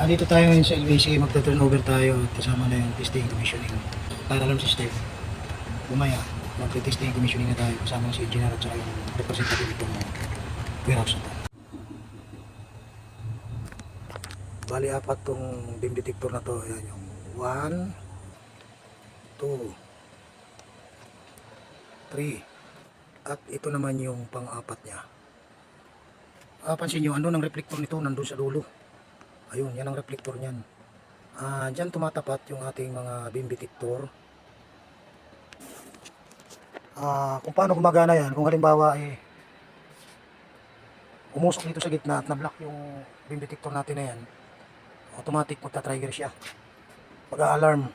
Dito tayo ngayon sa LBC, magta-turnover tayo at kasama na yung testing commissioning. Fire alarm system. Bumaya, magta-testing commissioning na tayo kasama si engineer at saka yung representative itong warehouse na to. Bali, apat tong beam detector na to. Ayan yung 1, 2, 3. At ito naman yung pang-apat niya. Pansin nyo, ano ng reflector nito nandun sa dulo. Ayun, yan ang reflector niyan. Diyan tumatapat yung ating mga beam detector. Kung paano gumagana yan, kung halimbawa umusok dito sa gitna at na-block yung beam detector natin na yan, automatic magta-trigger siya. Mag-a-alarm.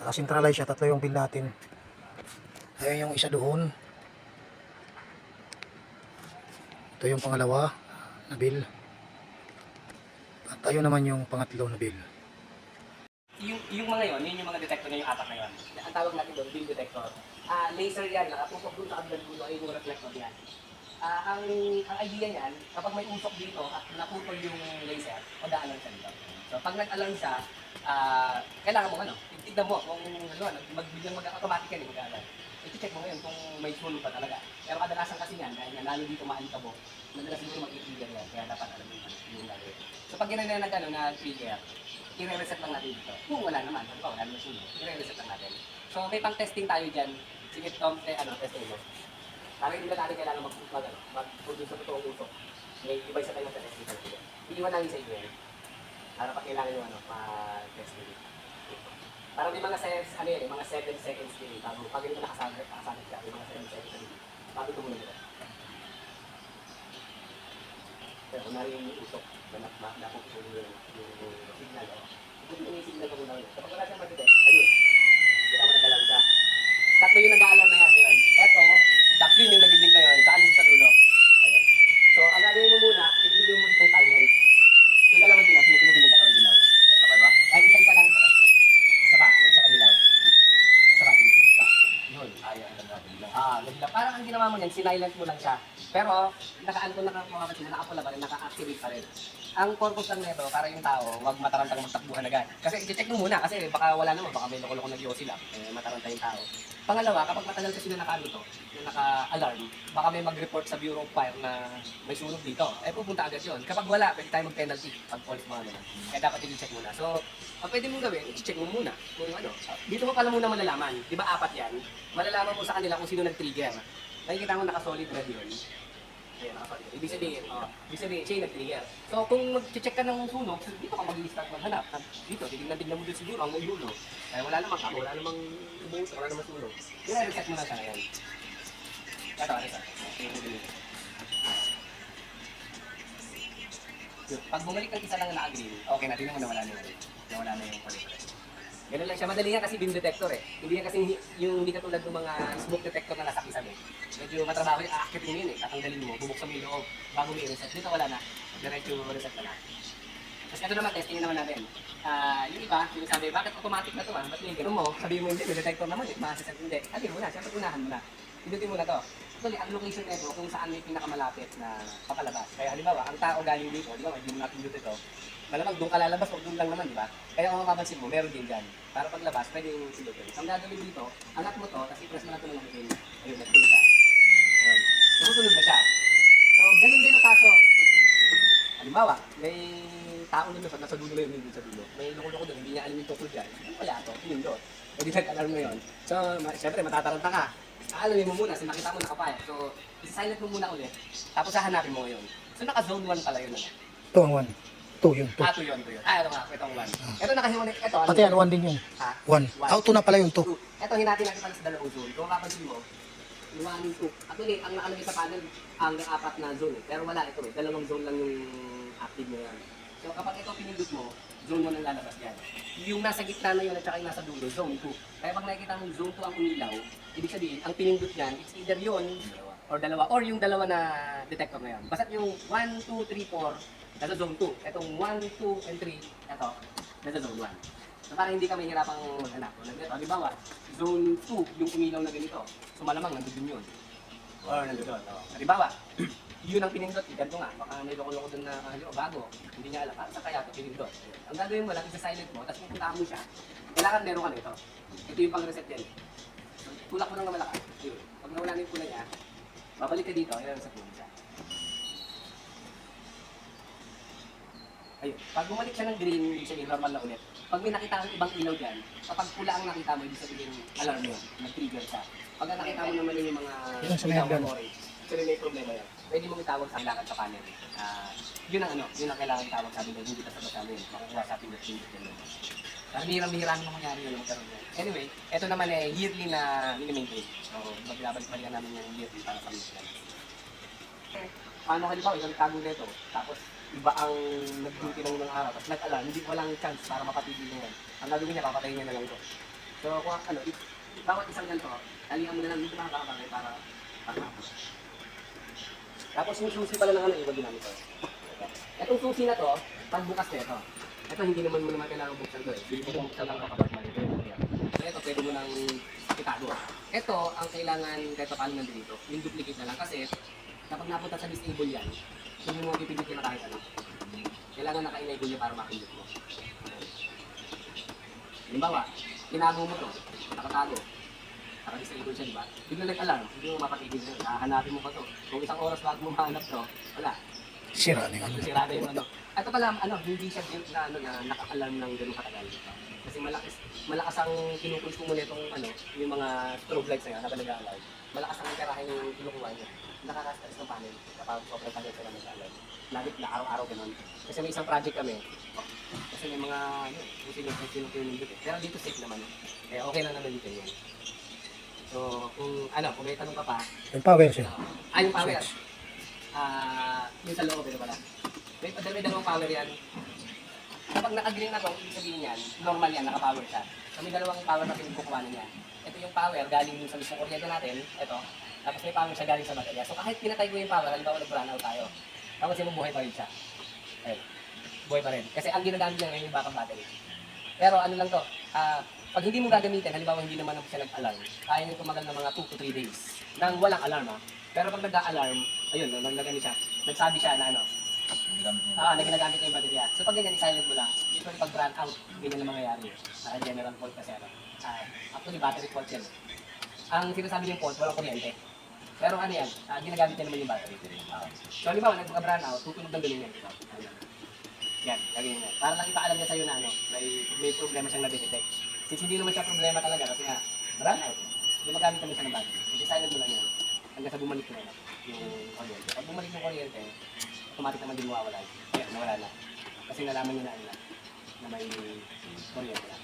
Naka-centralize siya, tatlo yung bill natin. Ayun yung isa doon. Ito yung pangalawa na bill. At ayun naman yung pangatlo na bill. Yung mga yun yung mga detector na yung apat na yun. Ang tawag natin doon, beam detector. Laser yan, nakatutok doon sa kabilang dulo ay yung reflector yan. Ang idea niyan, kapag may usok dito at naputol yung laser, mag-a-alarm siya dito. So pag nag-alarm siya, kailangan mo tignan mo kung biglang mag-automatic yan, mag-alarm. I-check mo ngayon kung may sunog pa talaga. Pero kadalasan kasi yan, dahil nga lalo dito maalikabok, madalas siguro mag-trigger yan, kaya dapat alam mo yung gagawin. So pag ginagawa na trigger, i-reset lang natin dito. Kung wala naman, wala naman sunog, i-reset lang natin. So may pang-testing tayo dyan. Sige Tom, testing mo. Para hindi na natin kailangan mag-produce sa totoong usok. May iba isa tayo sa testing tayo. Iiwan namin sa inyo yan. Para pag kailangan yung pa-testing. Para may mga mga 7 seconds din. Bago pag hindi nakasagad ka, may mga 7 seconds din. Bago tumunog ito. Pero kung narin yung usok, nakapag yung signal. Ito yung signal ko muna. Kapag wala siyang mag-detect, ayun. Kita mo nag-alarm siya. Tatlo yung nag-alarm na yan. Ayun. Ito, that's yun yung nag-dig na yun. Tsaka dito sa dulo. Ayun. So, ang gagawin mo muna, i-give mo itong silent. Yung dalawang dilaw, sinipinugin yung dalawang dilaw. Sabay ba? Kahit isa-isa lang. Isa pa, yung sa kanilaw. Isa pa, sinipinugin pa. Yun. Ayun, nagdilaw. Parang ang ginawa mo yan, sinilent mo lang siya. Pero, naka-ano ko nakapula pa rin, naka-activate pa rin. Ang purpose lang nito, para yung tao, huwag matarantang magtakbuhan agad. Kasi i-check mo muna, kasi baka wala naman, baka may loko-loko nag-ios sila, mataranta yung tao. Pangalawa, kapag matagal kasi na naka-alarm, baka may mag-report sa Bureau of Fire na may sunog dito. Pupunta agad yun. Kapag wala, pwede tayo mag-penalty pag police mga naman. Kaya dapat i-check muna. So, ang pwede mong gawin, i-check mo muna. Kung dito mo pala muna malalaman. Di ba apat yan? Malalaman mo sa kanila kung sino nag-trigger. Nakikita mo naka-solid red yun. Ayan, ibig sabihin, siya yung nag-trigger. So, kung mag-check ka ng sunog, dito ka mag-i-start maghanap. Dito, titignan mo din siguro ang ulo. Kaya wala namang kamo, wala namang ubus, wala namang sunog. I-reset mo na siya ngayon. Ito. Pag bumalik ng isa lang na naka-green, okay na, tingnan mo nawala na yung quality. Ganun lang siya. Madali nga kasi beam detector eh. Hindi yan kasi hindi katulad ng mga smoke detector na nasa kisame. Medyo matrabaho yung aakit mo yun eh. Tatanggalin mo, bubuksan mo yung loob bago mo i-reset. Dito wala na. Diretso reset ka na. Tapos ito naman, testingin naman natin. Yung iba, yung sabi, bakit automatic na to ba't may ganun mo? Sabi mo hindi, may detector naman eh. Masaset hindi. Sabi mo na, siyempre unahan mo na. Pindutin mo na to. Actually, ang location nito kung saan may pinakamalapit na papalabas. Kaya halimbawa, ang tao galing dito, di ba, hindi mo natin dito ito. Malamang doon ka lalabas o doon lang naman, di ba? Kaya kung mapapansin mo, meron din dyan. Para paglabas, pwede yung silutin. Ang gagawin dito, angat mo to, tapos i-press mo na ito ng makikin. Ayun, nagpulo siya. Ayun. Tumutunog na siya. So, ganun din ang kaso. Halimbawa, may tao nun nasa dulo na yun, sa dulo. May loko-loko doon, hindi niya alam yung tukol dyan. Hindi pala ito, pinindot. Pwede nag-alarm na yun. So, syempre, matataranta ka. Alamin mo muna, nakita mo nakapaya. So, isa-silent mo muna ulit. Tapos hahanapin mo yun. So, naka-zone 1 pala yun. Ito ang 1. 2 yun. 2. 2 yun. Ito nga, itong 1. Ito nakahiwalay. Ito. Pati yan, 1 din yun. 1. Auto na pala yung 2. Ito, hinati natin pala sa dalawang zone. Kung kapansin mo, 1, 2. Actually, ang nakalagay sa panel, ang apat na zone eh. Pero wala ito eh. Dalawang zone lang yung active mo yan. So, kapag ito pinindot mo, zone 1 ang lalabas yan. Yung nasa gitna na yun at saka yung nasa dulo, zone 2. Kaya pag nakikita mo zone 2 ang umilaw, ibig sabihin, ang pinindot niyan, it's either yun, or dalawa, or yung dalawa na detector na yan. Basta yung 1, 2, 3, 4, nasa zone 2. Itong 1, 2, and 3, ito, nasa zone 1. So parang hindi ka mahihirapang maghanap. Halimbawa, zone 2, yung umilaw na ganito. So malamang nandun yun. Or nandun. Halimbawa, yun ang pinindot, ganito nga, baka may loko-loko dun na bago, hindi niya alam, para sa kaya ito pinindot. Ang gagawin mo lang, isa-silent mo, tapos pupuntahan mo siya, kailangan meron ka nito. Ito yung pang-reset yan. Tulak mo lang na malakas. Yun. Pag nawala na yung pula niya, babalik ka dito, i-reset mo siya. Ayun. Pag bumalik siya ng green, ibig sabihin normal na ulit. Pag may nakita kang ibang ilaw dyan, kapag pula ang nakita mo, ibig sabihin alarm mo, nag-trigger siya. Pag nakita mo naman yung mga Yung sa ilaw Megan. na orange, actually may problema yan. Pwede mong itawag sa kailangan sa panel. Yun ang yun ang kailangan itawag sabi nila, hindi ka sa namin, makukuha sa pinag-pinag yan. Bihirang-bihirang naman mangyari yun, magkaroon yan. Anyway, ito naman eh, yearly na mini-maintain. So, magbabalik-balikan namin yung yearly para sa maintenance. Paano halimbawa, isang tago nito, tapos iba ang nag-duty ng mga araw, tapos nag-alarm, hindi walang chance para mapatigil niya yan. Ang gagawin niya, papatayin niya na lang ito. So, kung bawat isang ganito, talihan mo na lang dito makakabagay para pagkakapos. Tapos yung susi pala ng iba ginamit ko. Itong susi na to, pagbukas na ito. Ito hindi naman mo naman kailangan buksan to eh. Hindi mo buksan lang kapag mali. So ito, pwede mo nang itago. Ito, ang kailangan kahit paano nandito. Yung duplicate na lang kasi kapag napunta sa disable yan, hindi mo pipindot yun na kahit ano. Kailangan naka-enable niya para makindot mo. Halimbawa, tinago mo to, nakatago. Naka-disable siya, di ba? Bigla nag-alarm, hindi mo mapatigil yun. Hahanapin mo pa to. Kung isang oras bago mo mahanap to, wala. Sira na yung ano. Sirada yung ano. Ito pala, hindi siya built na, na naka-alarm ng ganung katagal. Kasi malakas ang kinukonsumo nitong yung mga strobe lights na yan, na nag-alarm. Malakas ang tirahin yung kinukuha niya. Nakaka-stress ng panel kapag sobrang tagal sila nag-alarm. Lagi na araw-araw ganun. Kasi may isang project kami. Kasi may mga, kung sino dito. Pero dito safe naman. Eh, okay lang naman dito yun. So, kung may tanong ka pa, Yung power siya. yung power. Yung sa loob, ito pala. May dalawang power yan. Kapag naka-green na to, ibig sabihin yan, normal yan, naka-power siya. So may dalawang power na pinagkukuha na niya. Ito yung power galing dun sa mismo kuryente natin, ito. Tapos may power siya galing sa baterya. So kahit pinatay ko yung power, halimbawa nag-run out tayo. Tapos yung buhay pa rin siya. Ayun. Buhay pa rin. Kasi ang ginagamit niya ngayon yung backup battery. Pero ano lang to, pag hindi mo gagamitin, halimbawa hindi naman siya nag-alarm, kaya nyo tumagal ng mga 2 to 3 days nang walang alarm Pero pag nag-alarm, ayun, nagano siya, nagsabi siya na na ginagamit niya yung baterya. So pag ganyan, i-silent mo lang. Usually pag brand out, ganyan ang mangyayari. General fault kasi actually battery fault yan. Ang sinasabi niya yung fault, walang kuryente. Pero ano yan, ginagamit niya naman yung battery. So halimbawa, nag-brand out, tutunog ng ganun yan. Yan, lagyan yan. Para lang ipaalam niya sa'yo na may problema siyang na-detect. Since hindi naman siya problema talaga kasi brand out. Gumagamit naman siya ng battery. I-silent mo lang yan. Hanggang sa bumalik mo na yung kuryente. Pag bumalik yung kuryente, automatic naman din mawawala. Ayan, nawala na. Kasi nalaman niya na may kuryente na.